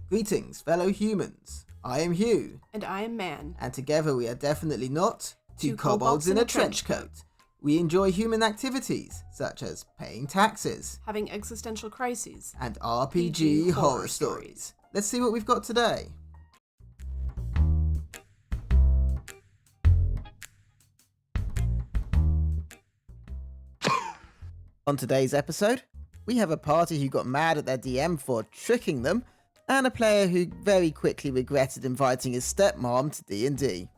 Greetings, fellow humans. I am Hugh. And I am Man. And together we are definitely not two kobolds in a trench coat. We enjoy human activities, such as paying taxes, having existential crises, and RPG horror stories. Let's see what we've got today. On today's episode, we have a party who got mad at their DM for tricking them, and a player who very quickly regretted inviting his stepmom to D&D.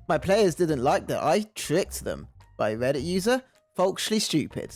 My players didn't like that I tricked them, by Reddit user Folkshly Stupid.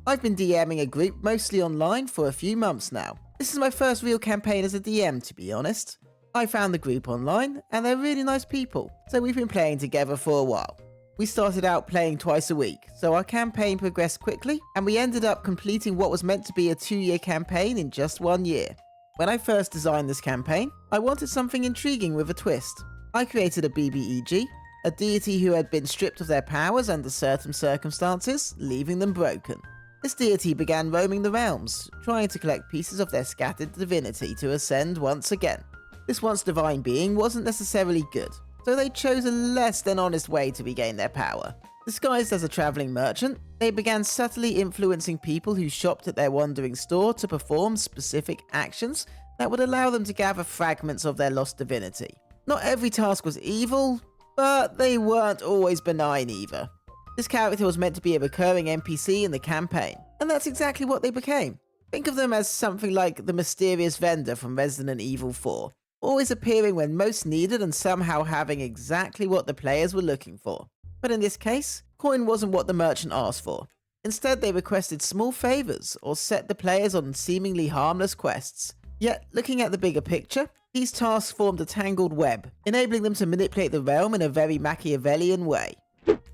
I've been DMing a group mostly online for a few months now. This is my first real campaign as a DM, to be honest. I found the group online, and they're really nice people, so we've been playing together for a while. We started out playing twice a week, so our campaign progressed quickly, and we ended up completing what was meant to be a 2-year campaign in just 1 year. When I first designed this campaign, I wanted something intriguing with a twist. I created a BBEG, a deity who had been stripped of their powers under certain circumstances, leaving them broken. This deity began roaming the realms, trying to collect pieces of their scattered divinity to ascend once again. This once divine being wasn't necessarily good, so they chose a less than honest way to regain their power. Disguised as a travelling merchant, they began subtly influencing people who shopped at their wandering store to perform specific actions that would allow them to gather fragments of their lost divinity. Not every task was evil, but they weren't always benign either. This character was meant to be a recurring NPC in the campaign, and that's exactly what they became. Think of them as something like the mysterious vendor from Resident Evil 4, always appearing when most needed and somehow having exactly what the players were looking for. But in this case, coin wasn't what the merchant asked for. Instead, they requested small favours or set the players on seemingly harmless quests. Yet, looking at the bigger picture, these tasks formed a tangled web, enabling them to manipulate the realm in a very Machiavellian way.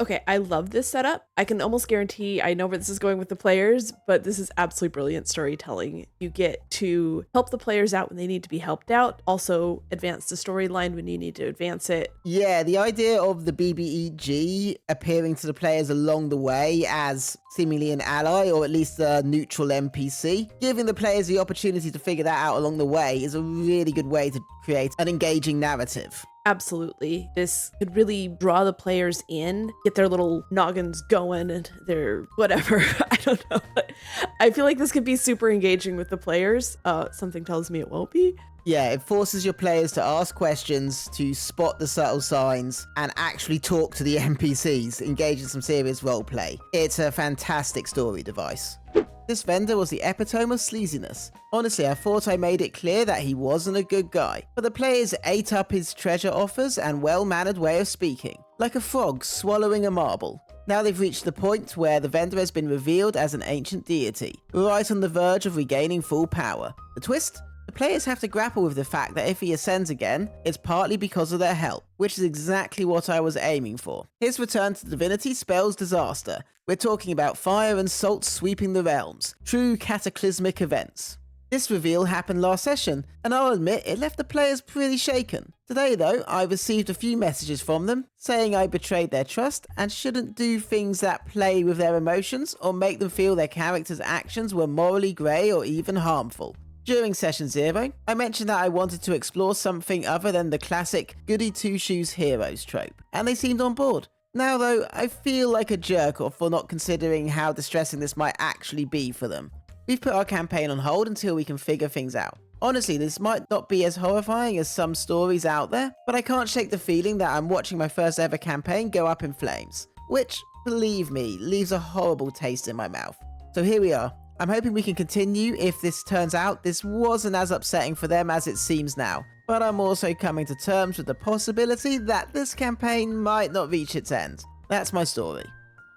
Okay, I love this setup. I can almost guarantee I know where this is going with the players, but this is absolutely brilliant storytelling. You get to help the players out when they need to be helped out, also advance the storyline when you need to advance it. Yeah, the idea of the BBEG appearing to the players along the way as seemingly an ally or at least a neutral NPC, giving the players the opportunity to figure that out along the way is a really good way to create an engaging narrative. Absolutely. This could really draw the players in, get their little noggins going and their whatever. I don't know. But I feel like this could be super engaging with the players. Something tells me it won't be. Yeah, it forces your players to ask questions, to spot the subtle signs, and actually talk to the NPCs, engage in some serious roleplay. It's a fantastic story device. This vendor was the epitome of sleaziness. Honestly, I thought I made it clear that he wasn't a good guy, but the players ate up his treasure offers and well-mannered way of speaking, like a frog swallowing a marble. Now they've reached the point where the vendor has been revealed as an ancient deity, right on the verge of regaining full power. The twist? The players have to grapple with the fact that if he ascends again, it's partly because of their help, which is exactly what I was aiming for. His return to divinity spells disaster. We're talking about fire and salt sweeping the realms, true cataclysmic events. This reveal happened last session, and I'll admit it left the players pretty shaken. Today though, I received a few messages from them, saying I betrayed their trust and shouldn't do things that play with their emotions or make them feel their character's actions were morally grey or even harmful. During session 0, I mentioned that I wanted to explore something other than the classic goody two-shoes heroes trope, and they seemed on board. Now though, I feel like a jerk for not considering how distressing this might actually be for them. We've put our campaign on hold until we can figure things out. Honestly, this might not be as horrifying as some stories out there, but I can't shake the feeling that I'm watching my first ever campaign go up in flames, which, believe me, leaves a horrible taste in my mouth. So here we are. I'm hoping we can continue if this turns out this wasn't as upsetting for them as it seems now, but I'm also coming to terms with the possibility that this campaign might not reach its end. That's my story.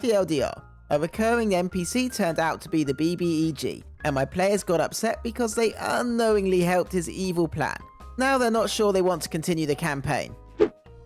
TLDR, a recurring NPC turned out to be the BBEG, and my players got upset because they unknowingly helped his evil plan. Now they're not sure they want to continue the campaign.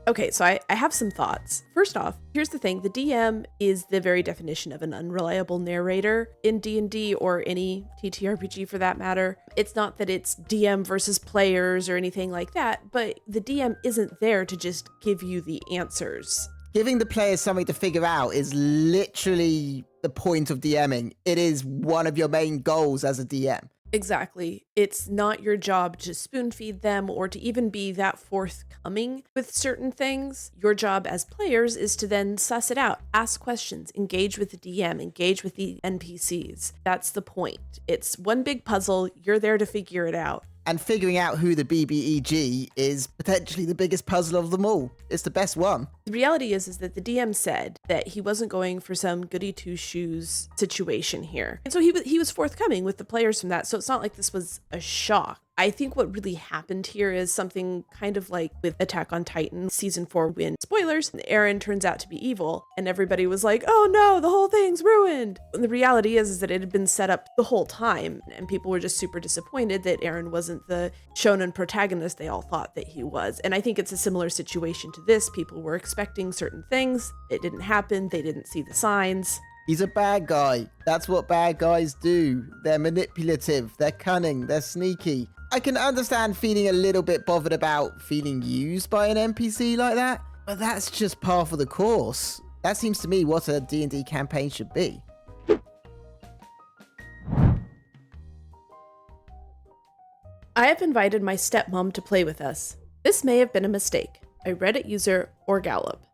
Okay, so I have some thoughts. First off, here's the thing. The DM is the very definition of an unreliable narrator in D&D or any TTRPG for that matter. It's not that it's DM versus players or anything like that, but the DM isn't there to just give you the answers. Giving the players something to figure out is literally the point of DMing. It is one of your main goals as a DM. Exactly. It's not your job to spoon feed them or to even be that forthcoming with certain things. Your job as players is to then suss it out, ask questions, engage with the DM, engage with the NPCs. That's the point. It's one big puzzle. You're there to figure it out. And figuring out who the BBEG is potentially the biggest puzzle of them all. It's the best one. The reality is that the DM said that he wasn't going for some goody two shoes situation here. And so he was forthcoming with the players from that. So it's not like this was a shock. I think what really happened here is something kind of like with Attack on Titan season 4 when, spoilers, Eren turns out to be evil and everybody was like, oh no, the whole thing's ruined. And the reality is that it had been set up the whole time and people were just super disappointed that Eren wasn't the shonen protagonist they all thought that he was. And I think it's a similar situation to this. People were expecting certain things. It didn't happen. They didn't see the signs. He's a bad guy. That's what bad guys do. They're manipulative, they're cunning, they're sneaky. I can understand feeling a little bit bothered about feeling used by an NPC like that, but that's just par for the course. That seems to me what a D&D campaign should be. I have invited my stepmom to play with us. This may have been a mistake. A Reddit user or Gallop.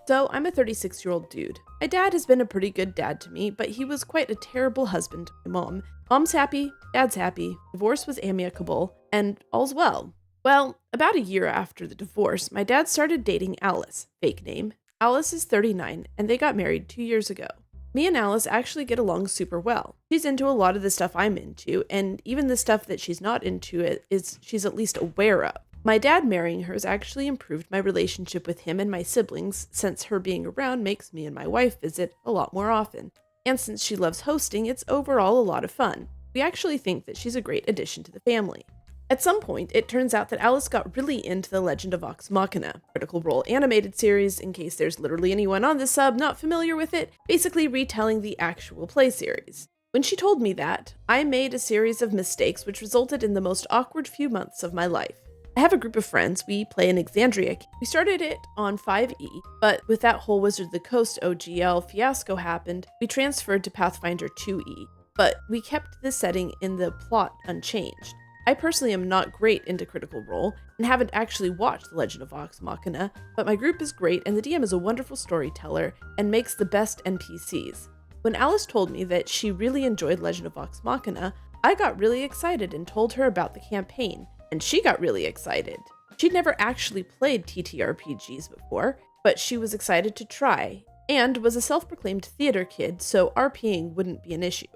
So I'm a 36-year-old dude. My dad has been a pretty good dad to me, but he was quite a terrible husband to my mom. Mom's happy, dad's happy, divorce was amicable, and all's well. Well, about a year after the divorce, my dad started dating Alice, fake name. Alice is 39, and they got married 2 years ago. Me and Alice actually get along super well. She's into a lot of the stuff I'm into, and even the stuff that she's not into she's at least aware of. My dad marrying her has actually improved my relationship with him and my siblings, since her being around makes me and my wife visit a lot more often. And since she loves hosting, it's overall a lot of fun. We actually think that she's a great addition to the family. At some point, it turns out that Alice got really into the Legend of Vox Machina, Critical Role animated series, in case there's literally anyone on this sub not familiar with it, basically retelling the actual play series. When she told me that, I made a series of mistakes which resulted in the most awkward few months of my life. I have a group of friends. We play in Exandria. We started it on 5e, but with that whole Wizard of the Coast OGL fiasco happened, we transferred to Pathfinder 2e, but we kept the setting in the plot unchanged. I personally am not great into Critical Role and haven't actually watched The Legend of Vox Machina, but my group is great and the DM is a wonderful storyteller and makes the best NPCs. When Alice told me that she really enjoyed Legend of Vox Machina, I got really excited and told her about the campaign. And she got really excited. She'd never actually played TTRPGs before, but she was excited to try, and was a self-proclaimed theater kid, so RPing wouldn't be an issue.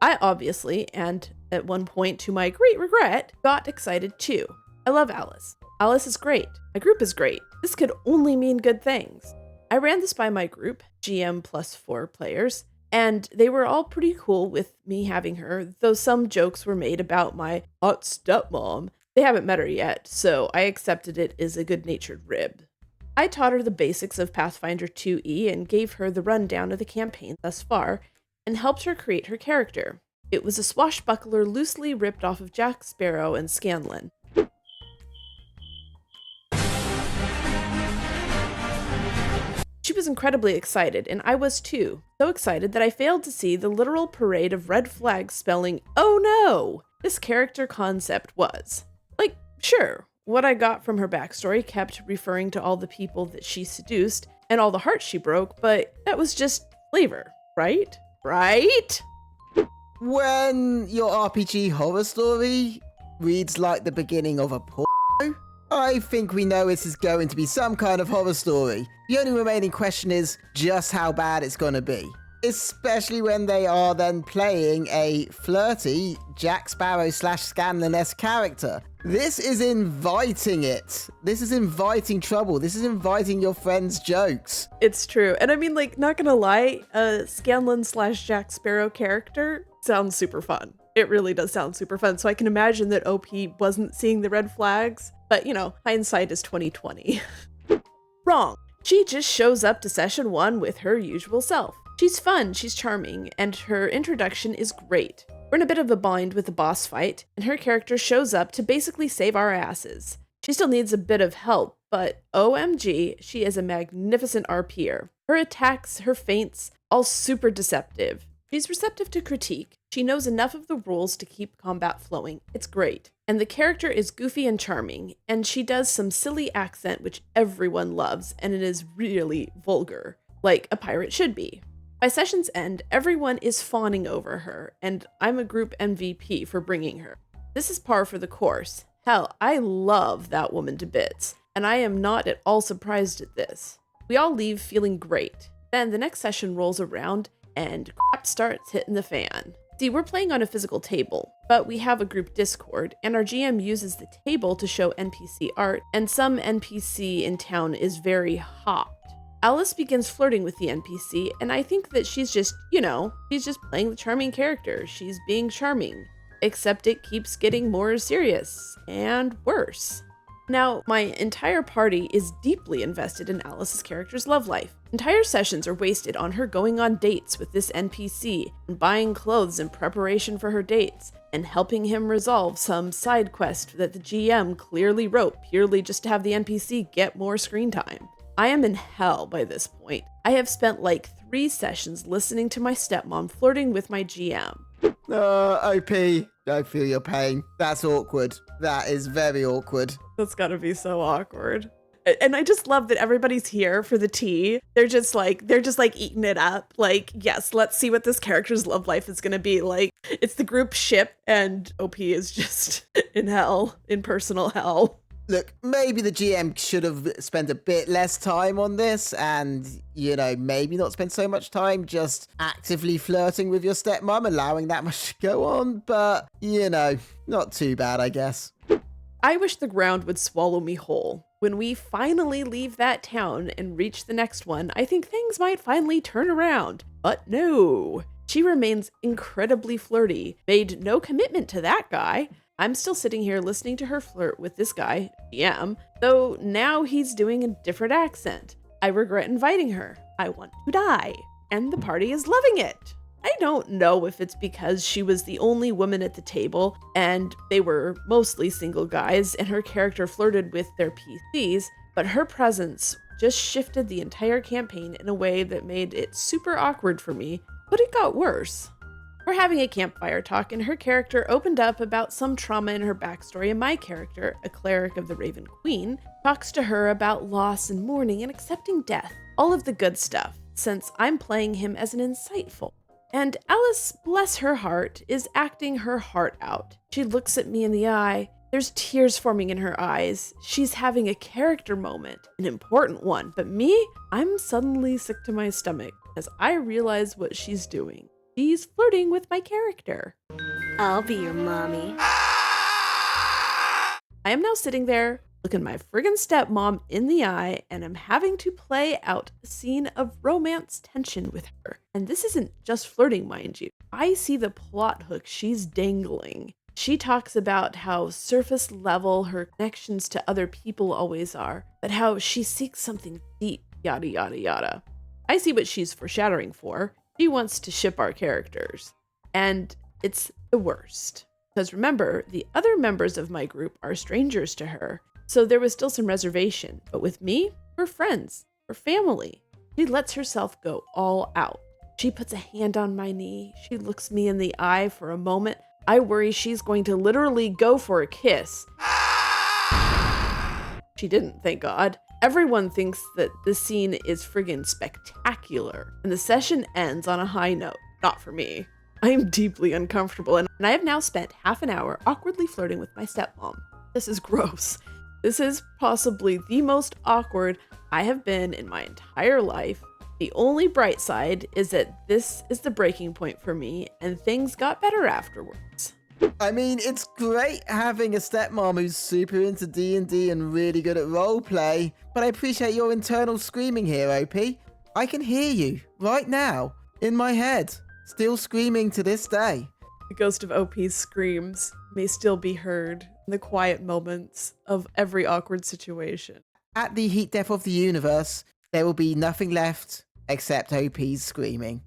I obviously, and at one point to my great regret, got excited too. I love Alice. Alice is great. My group is great. This could only mean good things. I ran this by my group, GM plus 4 players, and they were all pretty cool with me having her, though some jokes were made about my hot stepmom. They haven't met her yet, so I accepted it as a good-natured rib. I taught her the basics of Pathfinder 2e and gave her the rundown of the campaign thus far, and helped her create her character. It was a swashbuckler loosely ripped off of Jack Sparrow and Scanlan. She was incredibly excited, and I was too. So excited that I failed to see the literal parade of red flags spelling, "Oh no!" this character concept was. Like, sure, what I got from her backstory kept referring to all the people that she seduced and all the hearts she broke, but that was just flavor, right? Right? When your RPG horror story reads like the beginning of a porno, I think we know this is going to be some kind of horror story. The only remaining question is just how bad it's going to be. Especially when they are then playing a flirty Jack Sparrow / Scanlan-esque character. This is inviting it. This is inviting trouble. This is inviting your friends' jokes. It's true. And I mean, like, not gonna lie, a Scanlan / Jack Sparrow character sounds super fun. It really does sound super fun. So I can imagine that OP wasn't seeing the red flags, but you know, hindsight is 2020. Wrong. She just shows up to session 1 with her usual self. She's fun, she's charming, and her introduction is great. We're in a bit of a bind with the boss fight, and her character shows up to basically save our asses. She still needs a bit of help, but OMG, she is a magnificent RPer. Her attacks, her feints, all super deceptive. She's receptive to critique. She knows enough of the rules to keep combat flowing. It's great. And the character is goofy and charming, and she does some silly accent which everyone loves, and it is really vulgar, like a pirate should be. By session's end, everyone is fawning over her, and I'm a group MVP for bringing her. This is par for the course. Hell, I love that woman to bits, and I am not at all surprised at this. We all leave feeling great. Then the next session rolls around, and crap starts hitting the fan. See, we're playing on a physical table, but we have a group Discord, and our GM uses the table to show NPC art, and some NPC in town is very hot. Alice begins flirting with the NPC, and I think that she's just, she's just playing the charming character. She's being charming, except it keeps getting more serious and worse. Now, my entire party is deeply invested in Alice's character's love life. Entire sessions are wasted on her going on dates with this NPC and buying clothes in preparation for her dates and helping him resolve some side quest that the GM clearly wrote purely just to have the NPC get more screen time. I am in hell by this point. I have spent like 3 sessions listening to my stepmom flirting with my GM. OP, I feel your pain. That's awkward. That is very awkward. That's gotta be so awkward. And I just love that everybody's here for the tea. They're just like eating it up. Like, yes, let's see what this character's love life is gonna be like. It's the group ship, and OP is just in hell, in personal hell. Look, maybe the GM should have spent a bit less time on this and, maybe not spend so much time just actively flirting with your stepmom, allowing that much to go on. But, not too bad, I guess. I wish the ground would swallow me whole. When we finally leave that town and reach the next one, I think things might finally turn around. But no, she remains incredibly flirty, made no commitment to that guy. I'm still sitting here listening to her flirt with this guy, GM, though now he's doing a different accent. I regret inviting her. I want to die. And the party is loving it. I don't know if it's because she was the only woman at the table and they were mostly single guys and her character flirted with their PCs, but her presence just shifted the entire campaign in a way that made it super awkward for me, but it got worse. We're having a campfire talk, and her character opened up about some trauma in her backstory, and my character, a cleric of the Raven Queen, talks to her about loss and mourning and accepting death, all of the good stuff, since I'm playing him as an insightful. And Alice, bless her heart, is acting her heart out. She looks at me in the eye. There's tears forming in her eyes. She's having a character moment, an important one, but me, I'm suddenly sick to my stomach as I realize what she's doing. She's flirting with my character. I'll be your mommy. I am now sitting there, looking my friggin' stepmom in the eye, and I'm having to play out a scene of romance tension with her. And this isn't just flirting, mind you. I see the plot hook she's dangling. She talks about how surface level her connections to other people always are, but how she seeks something deep, yada yada yada. I see what she's foreshadowing for. She wants to ship our characters. And it's the worst. Because remember, the other members of my group are strangers to her, so there was still some reservation. But with me, we're friends, we're family. She lets herself go all out. She puts a hand on my knee. She looks me in the eye for a moment. I worry she's going to literally go for a kiss. She didn't, thank God. Everyone thinks that the scene is friggin' spectacular, and the session ends on a high note. Not for me. I am deeply uncomfortable, and I have now spent half an hour awkwardly flirting with my stepmom. This is gross. This is possibly the most awkward I have been in my entire life. The only bright side is that this is the breaking point for me, and things got better afterwards. I mean, it's great having a stepmom who's super into D&D and really good at roleplay, but I appreciate your internal screaming here, OP. I can hear you right now in my head, still screaming to this day. The ghost of OP's screams may still be heard in the quiet moments of every awkward situation. At the heat death of the universe, there will be nothing left except OP's screaming.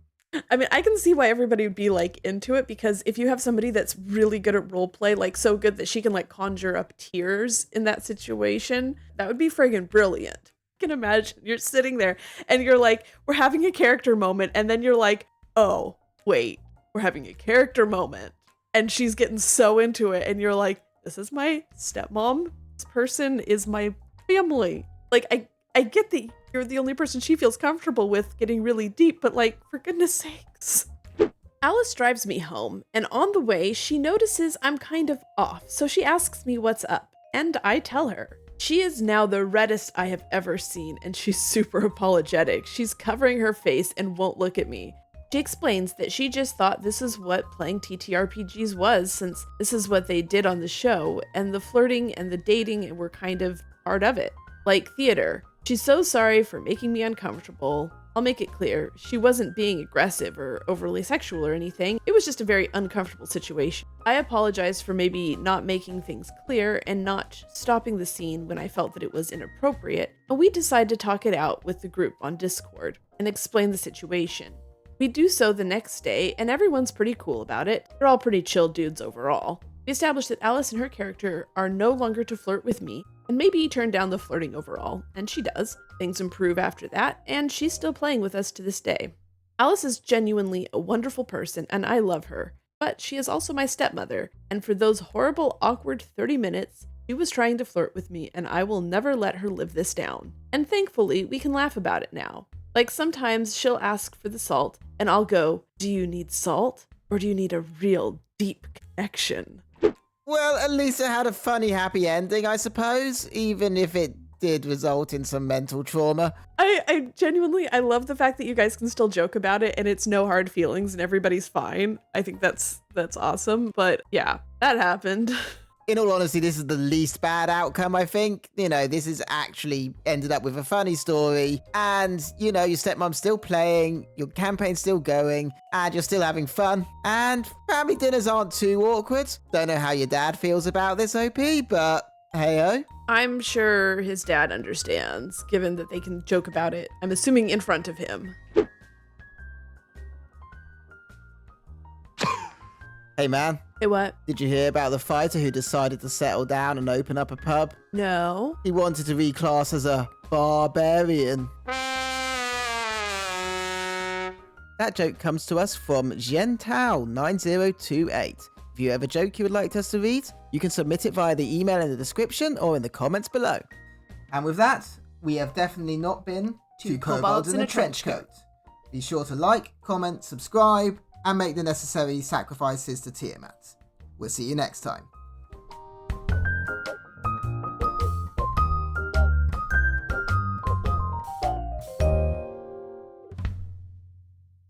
I mean, I can see why everybody would be like into it, because if you have somebody that's really good at roleplay, like so good that she can like conjure up tears in that situation, that would be friggin' brilliant. I can imagine you're sitting there and you're like, we're having a character moment, and then you're like, oh, wait, we're having a character moment. And she's getting so into it. And you're like, this is my stepmom. This person is my family. Like, I get that you're the only person she feels comfortable with getting really deep, but like, for goodness sakes. Alice drives me home, and on the way, she notices I'm kind of off, so she asks me what's up, and I tell her. She is now the reddest I have ever seen, and she's super apologetic. She's covering her face and won't look at me. She explains that she just thought this is what playing TTRPGs was, since this is what they did on the show, and the flirting and the dating were kind of part of it, like theater. She's so sorry for making me uncomfortable. I'll make it clear, she wasn't being aggressive or overly sexual or anything. It was just a very uncomfortable situation. I apologize for maybe not making things clear and not stopping the scene when I felt that it was inappropriate, and we decide to talk it out with the group on Discord and explain the situation. We do so the next day, and everyone's pretty cool about it. They're all pretty chill dudes overall. We establish that Alice and her character are no longer to flirt with me, and maybe turn down the flirting overall, and she does. Things improve after that, and she's still playing with us to this day. Alice is genuinely a wonderful person, and I love her, but she is also my stepmother, and for those horrible, awkward 30 minutes, she was trying to flirt with me, and I will never let her live this down. And thankfully, we can laugh about it now. Like sometimes she'll ask for the salt, and I'll go, do you need salt, or do you need a real deep connection? Well, at least it had a funny, happy ending, I suppose, even if it did result in some mental trauma. I genuinely, I love the fact that you guys can still joke about it and it's no hard feelings and everybody's fine. I think that's awesome. But yeah, that happened. In all honesty, this is the least bad outcome, I think. You know, this is actually ended up with a funny story. And, you know, your stepmom's still playing, your campaign's still going, and you're still having fun. And family dinners aren't too awkward. Don't know how your dad feels about this, OP, but hey-oh. I'm sure his dad understands, given that they can joke about it. I'm assuming in front of him. Hey, man. Hey, what? Did you hear about the fighter who decided to settle down and open up a pub? No. He wanted to reclass as a barbarian. That joke comes to us from Gentao9028. If you have a joke you would like us to read, you can submit it via the email in the description or in the comments below. And with that, we have definitely not been two kobolds in a trench coat. Be sure to like, comment, subscribe, and make the necessary sacrifices to Tiamat. We'll see you next time.